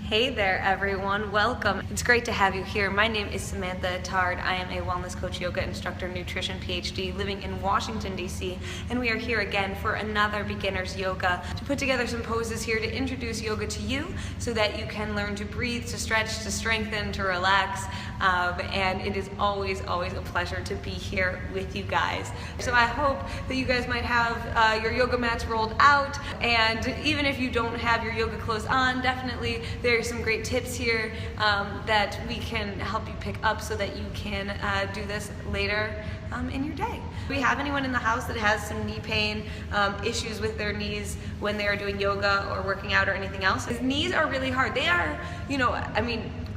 Hey there everyone, welcome. It's great to have you here. My name is Samantha Attard. I am a wellness coach, yoga instructor, nutrition PhD living in Washington, D.C. And we are here again for another beginner's yoga to put together some poses here to introduce yoga to you so that you can learn to breathe, to stretch, to strengthen, to relax. And it is always a pleasure to be here with you guys. So I hope that you guys might have your yoga mats rolled out, and even if you don't have your yoga clothes on, definitely there's some great tips here that we can help you pick up so that you can do this later in your day. Do we have anyone in the house that has some knee pain, issues with their knees when they are doing yoga or working out or anything else? Because knees are really hard. They are,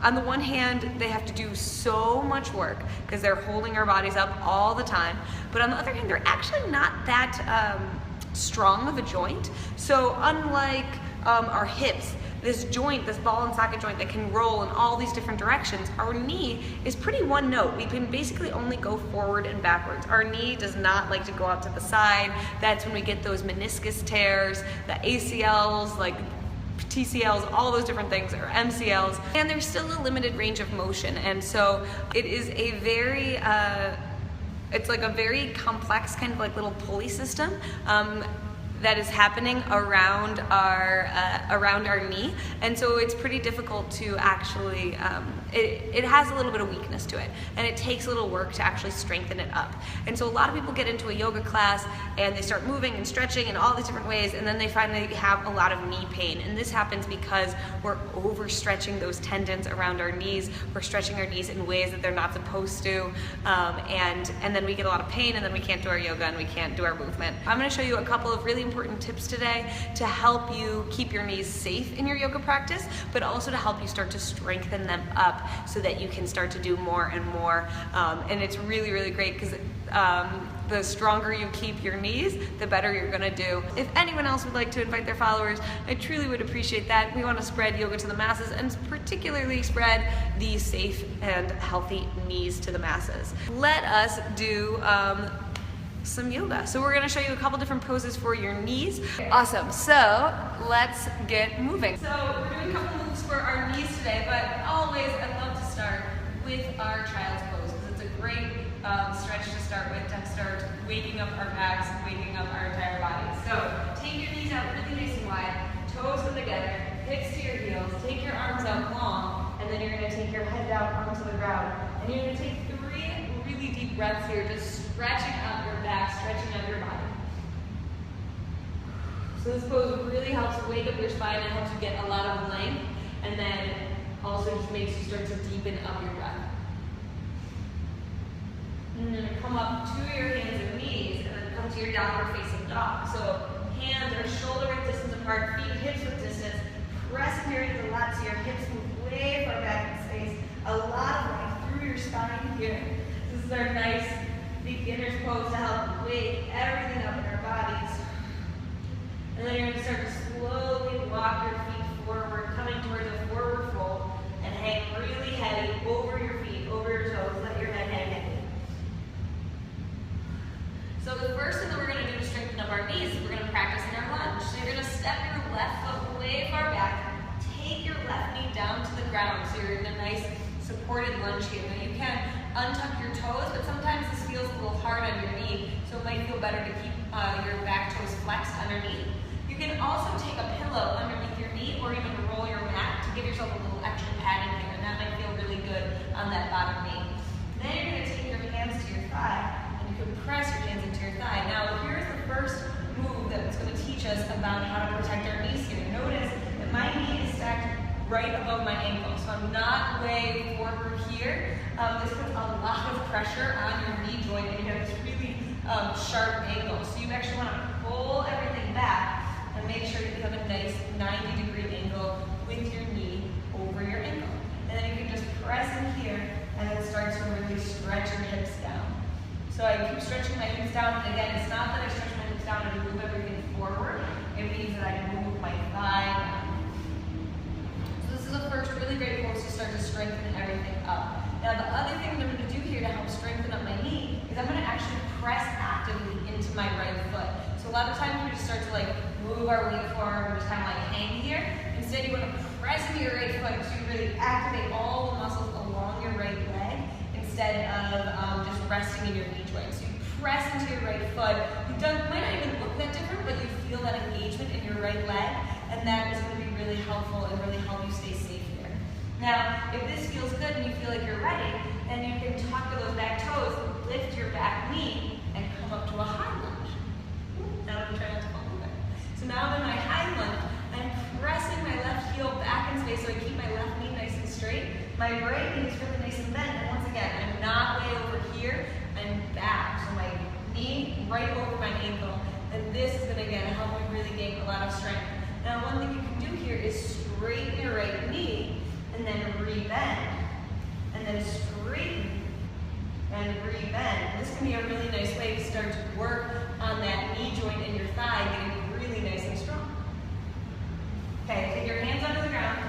on the one hand, they have to do so much work because they're holding our bodies up all the time. But on the other hand, they're actually not that strong of a joint. So unlike our hips, this joint, this ball and socket joint that can roll in all these different directions, our knee is pretty one note. We can basically only go forward and backwards. Our knee does not like to go out to the side. That's when we get those meniscus tears, the ACLs, like TCLs, all those different things, or MCLs, and there's still a limited range of motion. And so it is a very, it's like a very complex kind of like little pulley system that is happening around our knee, and so it's pretty difficult to actually, it has a little bit of weakness to it, and it takes a little work to actually strengthen it up. And so a lot of people get into a yoga class and they start moving and stretching in all these different ways, and then they find they have a lot of knee pain, and this happens because we're overstretching those tendons around our knees. We're stretching our knees in ways that they're not supposed to, and then we get a lot of pain, and then we can't do our yoga and we can't do our movement. I'm going to show you a couple of really important tips today to help you keep your knees safe in your yoga practice, but also to help you start to strengthen them up so that you can start to do more and more. And it's really great because the stronger you keep your knees, the better you're gonna do. If anyone else would like to invite their followers, I truly would appreciate that. We want to spread yoga to the masses, and particularly spread these safe and healthy knees to the masses. Let us do some yoga. So we're gonna show you a couple different poses for your knees. Awesome, so let's get moving. So we're doing a couple moves for our knees today, but always I love to start with our child's pose because it's a great stretch to start with, to start waking up our backs, waking up our entire bodies. So take your knees out really nice and wide, toes come together, hips to your heels, take your arms out long, and then you're gonna take your head down onto the ground. And you're gonna take 3 really deep breaths here, just stretching out your back, stretching out your body. So this pose really helps wake up your spine and helps you get a lot of length, and then also just makes you start to deepen up your breath. And then come up to your hands and knees, and then come to your downward facing dog. So hands are shoulder width distance apart, feet hips width distance. Press here into the lats so your hips move way far back in space. A lot of length through your spine here. This is our nice beginner's pose to help wake everything up in our bodies. And then you're going to start to slowly walk your feet forward, coming towards a forward fold, and hang really heavy over your feet, over your toes. Let your head hang heavy. So the first thing that we're going to do to strengthen up our knees is we're going to practice in our lunge. So you're going to step your left foot way far back, take your left knee down to the ground, so you're in a nice supported lunge here. Now you can untuck your toes, but sometimes this feels a little hard on your knee, so it might feel better to keep your back toes flexed underneath. You can also take a pillow underneath your knee or even roll your mat to give yourself a little extra padding here, and that might feel really good on that bottom knee. Then you're going to take your hands to your thigh, and you can press your hands into your thigh. Now here's the first move that's going to teach us about how to protect our knees here. Notice that my knee is stacked right above my ankle, so I'm not way forward here. This puts a lot of pressure on your knee joint, and you have this really sharp angle. So you actually want to pull everything back and make sure that you have a nice 90-degree angle with your knee over your ankle. And then you can just press in here and then start to really stretch your hips down. So I keep stretching my hips down, and again, it's not that I stretch my hips down and move everything forward. It means that I move my thigh down. So this is the first really great pose to start to strengthen everything up. Now the other thing that I'm going to do here to help strengthen up my knee is I'm going to actually press actively into my right foot. So a lot of times we just start to like move our weight forward and just kind of like hang here. Instead you want to press into your right foot to really activate all the muscles along your right leg instead of just resting in your knee joint. So you press into your right foot. Might not even look that different, but you feel that engagement in your right leg, and that is going to be really helpful and really help you stay safe here. Now, if this feels good and you feel like you're ready, then you can tuck those back toes, lift your back knee, and come up to a high lunge. Now I'm trying not to fall over. So now I'm in my high lunge. I'm pressing my left heel back in space so I keep my left knee nice and straight. My right knee is really nice and bent, and once again, I'm not way over here, I'm back. So my knee right over my ankle, and this is going to, again, help me really gain a lot of strength. Now, one thing you can do here is straighten your right knee, and then re-bend, and then straighten, and re-bend. This can be a really nice way to start to work on that knee joint in your thigh, getting really nice and strong. Okay, take your hands onto the ground.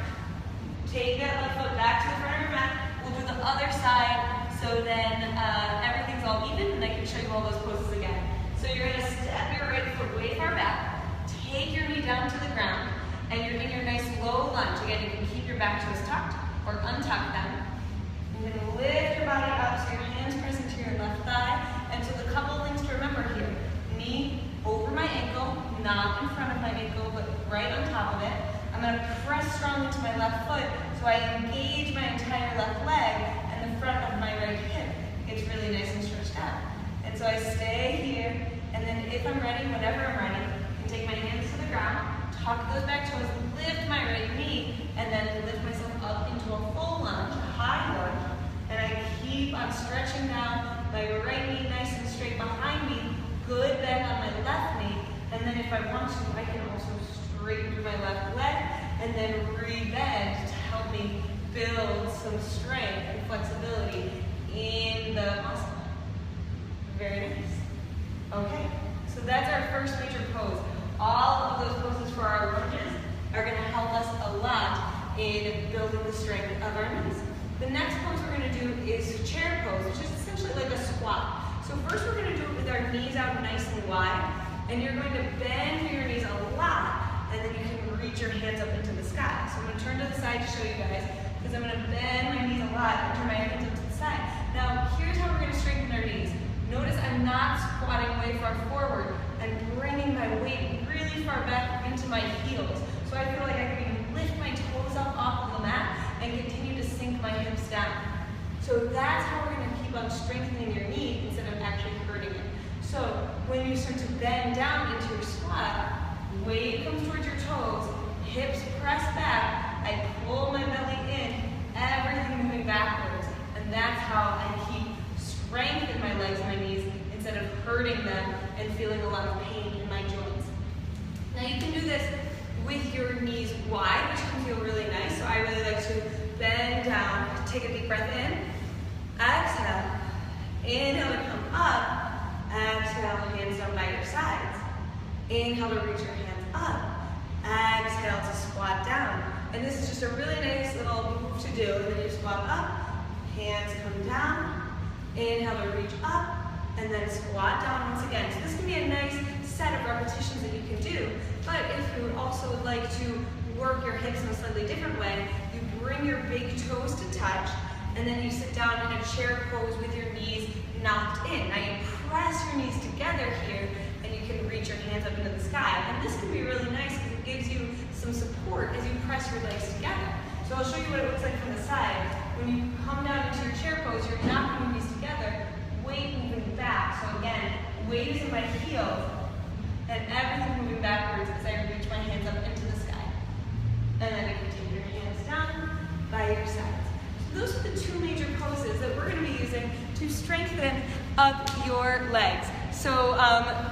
Take that left foot back to the front of your mat. We'll do the other side, so then everything's all even, and I can show you all those poses again. So you're going to step your right foot way far back, take your knee down to the ground, and you're in your nice low lunge. Again, you can keep your back toes tucked or untuck them. You're going to lift your body up so your hands press into your left thigh. And so the couple of things to remember here: knee over my ankle, not in front of my ankle, but right on top of it. I'm going to press strongly to my left foot so I engage my entire left leg, and the front of my right hip gets really nice and stretched out. And so I stay here, and then if I'm ready, whenever I'm ready, I can take my hands to the ground, tuck those back toes, lift my right knee, and then lift myself up into a full lunge, a high lunge, and I keep on stretching down my right knee nice and straight behind me, good bend on my left knee, and then if I want to, I can also straighten through my left leg, and then re-bend to help me build some strength and flexibility in the muscle. Very nice. Okay, so that's our first major pose. All of those poses for our lunges are going to help us a lot in building the strength of our knees. The next pose we're going to do is chair pose, which is essentially like a squat. So first we're going to do it with our knees out nice and wide, and you're going to bend your knees a lot, and then you can reach your hands up into the sky. So I'm going to turn to the side to show you guys, because I'm going to bend my knees a lot and turn my hands up to the side. Now, here's how we're going to strengthen our knees. Notice I'm not squatting way far forward. I'm bringing my weight really far back into my heels. So I feel like I can even lift my toes up off of the mat and continue to sink my hips down. So that's how we're going to keep on strengthening your knee instead of actually hurting it. So when you start to bend down into your squat, weight comes towards your toes, hips press back, I pull my belly in, everything moving backwards. And that's how I keep strength in my legs and my knees instead of hurting them and feeling a lot of pain in my joints. Now you can do this with your knees wide, which can feel really nice. So I really like to bend down, take a deep breath in, exhale, inhale to come up, exhale, hands down by your sides. Inhale to reach your hands up, exhale to squat down. And this is just a really nice little move to do. And then you squat up, hands come down, inhale to reach up, and then squat down once again. So this can be a nice set of repetitions that you can do. But if you also would like to work your hips in a slightly different way, you bring your big toes to touch, and then you sit down in a chair pose with your knees knocked in. Now you press your knees together here, and you can reach your hands up into the sky. And this can be really nice because it gives you some support as you press your legs together. So I'll show you what it looks like from the side. When you come down into your chair pose, you're knocking your knees together, weight moving back. So again, weight is in my heels, and everything moving backwards as I reach my hands up into the sky. And then you can take your hands down by your sides. So those are the two major poses that we're going to be using to strengthen up your legs. So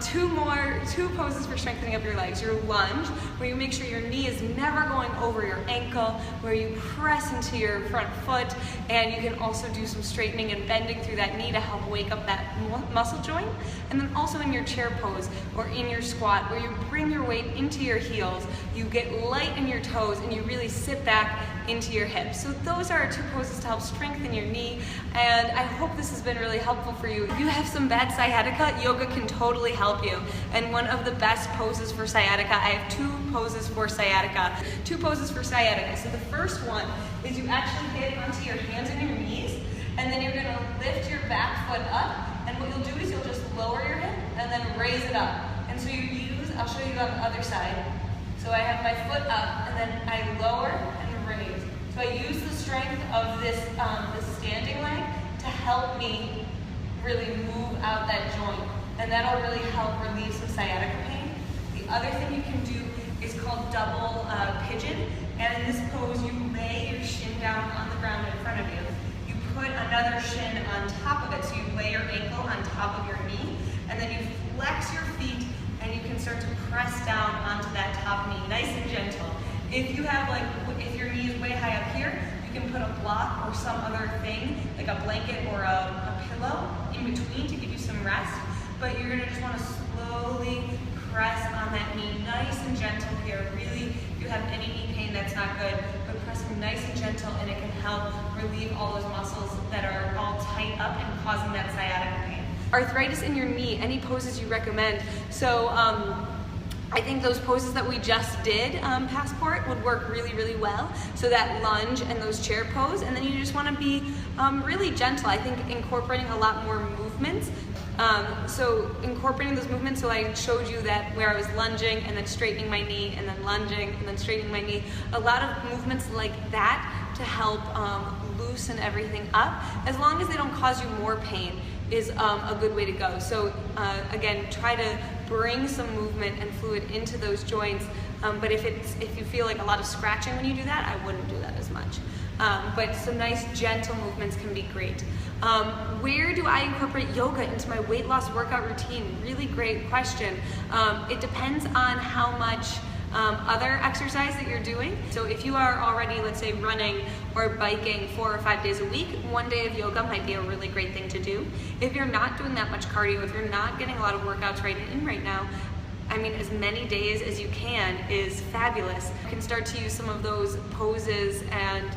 two poses for strengthening up your legs. Your lunge, where you make sure your knee is never going over your ankle, where you press into your front foot, and you can also do some straightening and bending through that knee to help wake up that muscle joint. And then also in your chair pose or in your squat, where you bring your weight into your heels, you get light in your toes, and you really sit back into your hips. So those are our 2 poses to help strengthen your knee, and I hope this has been really helpful for you. If you have some bad sciatica, yoga can totally help you. And one of the best poses for sciatica, I have 2 poses for sciatica. 2 poses for sciatica. So the first one is you actually get onto your hands and your knees, and then you're going to lift your back foot up, and what you'll do is you'll just lower your hip and then raise it up. And so you use, I'll show you on the other side. So I have my foot up, and then I lower and raise. So I use the strength of this standing leg to help me really move out that joint, and that'll really help relieve some sciatica pain. The other thing you can do is called double pigeon, and in this pose you lay your shin down on the ground in front of you. You put another shin on top of it, so you lay your ankle on top of your knee, and then you flex your feet, and you can start to press down onto that top knee, nice and gentle. If you have if your knee is way high up here, you can put a block or some other thing, like a blanket or a pillow in between to give you some rest, but you're gonna just wanna slowly press on that knee, nice and gentle here. Really, if you have any knee pain, that's not good, but pressing nice and gentle, and it can help relieve all those muscles that are all tight up and causing that sciatica pain. Arthritis in your knee, any poses you recommend? So I think those poses that we just did, Passport, would work really, really well. So that lunge and those chair pose, and then you just want to be really gentle. I think incorporating a lot more movements. So incorporating those movements, so I showed you that where I was lunging and then straightening my knee and then lunging and then straightening my knee. A lot of movements like that to help loosen everything up, as long as they don't cause you more pain, is a good way to go. So again, try to bring some movement and fluid into those joints, but if you feel like a lot of scratching when you do that, I wouldn't do that as much. But some nice gentle movements can be great. Where do I incorporate yoga into my weight loss workout routine? Really great question. It depends on how much other exercise that you're doing. So if you are already, let's say, running or biking 4 or 5 days a week, 1 day of yoga might be a really great thing to do. If you're not doing that much cardio, if you're not getting a lot of workouts right now, I mean, as many days as you can is fabulous. You can start to use some of those poses and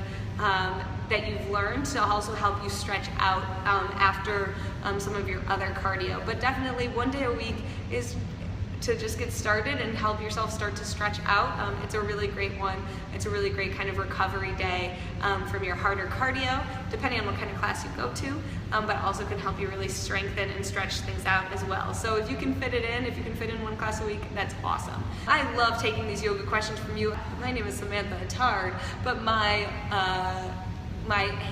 that you've learned to also help you stretch out after some of your other cardio. But definitely 1 day a week is to just get started and help yourself start to stretch out. It's a really great one. It's a really great kind of recovery day from your harder cardio, depending on what kind of class you go to, but also can help you really strengthen and stretch things out as well. So if you can fit it in, if you can fit in 1 class a week, that's awesome. I love taking these yoga questions from you. My name is Samantha Attard, but my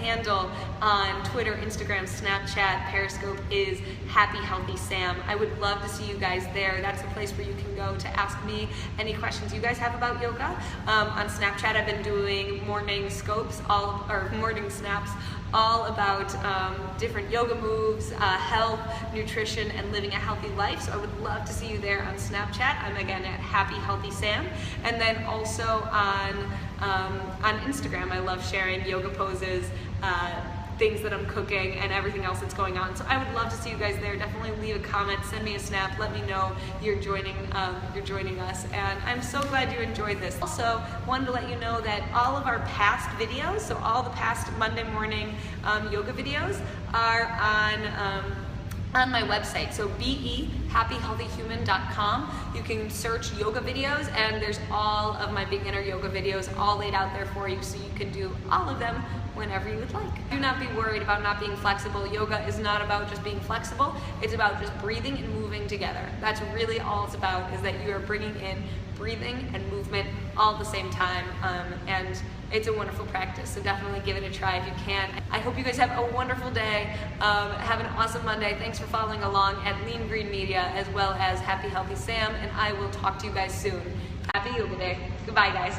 handle on Twitter, Instagram, Snapchat, Periscope is Happy Healthy Sam. I would love to see you guys there. That's a place where you can go to ask me any questions you guys have about yoga. On Snapchat, I've been doing morning scopes, morning snaps, all about different yoga moves, health, nutrition, and living a healthy life. So I would love to see you there on Snapchat. I'm again at Happy Healthy Sam. And then also on Instagram, I love sharing yoga poses, things that I'm cooking, and everything else that's going on. So I would love to see you guys there. Definitely leave a comment, send me a snap, let me know you're joining us. And I'm so glad you enjoyed this. Also, wanted to let you know that all of our past videos, so all the past Monday morning yoga videos, are on my website. So happyhealthyhuman.com. You can search yoga videos, and there's all of my beginner yoga videos all laid out there for you, so you can do all of them whenever you would like. Do not be worried about not being flexible. Yoga is not about just being flexible. It's about just breathing and moving together. That's really all it's about, is that you are bringing in breathing and movement all at the same time, and it's a wonderful practice, so definitely give it a try if you can. I hope you guys have a wonderful day. Have an awesome Monday. Thanks for following along at Lean Green Media, as well as Happy Healthy Sam, and I will talk to you guys soon. Happy Yoga Day. Goodbye, guys.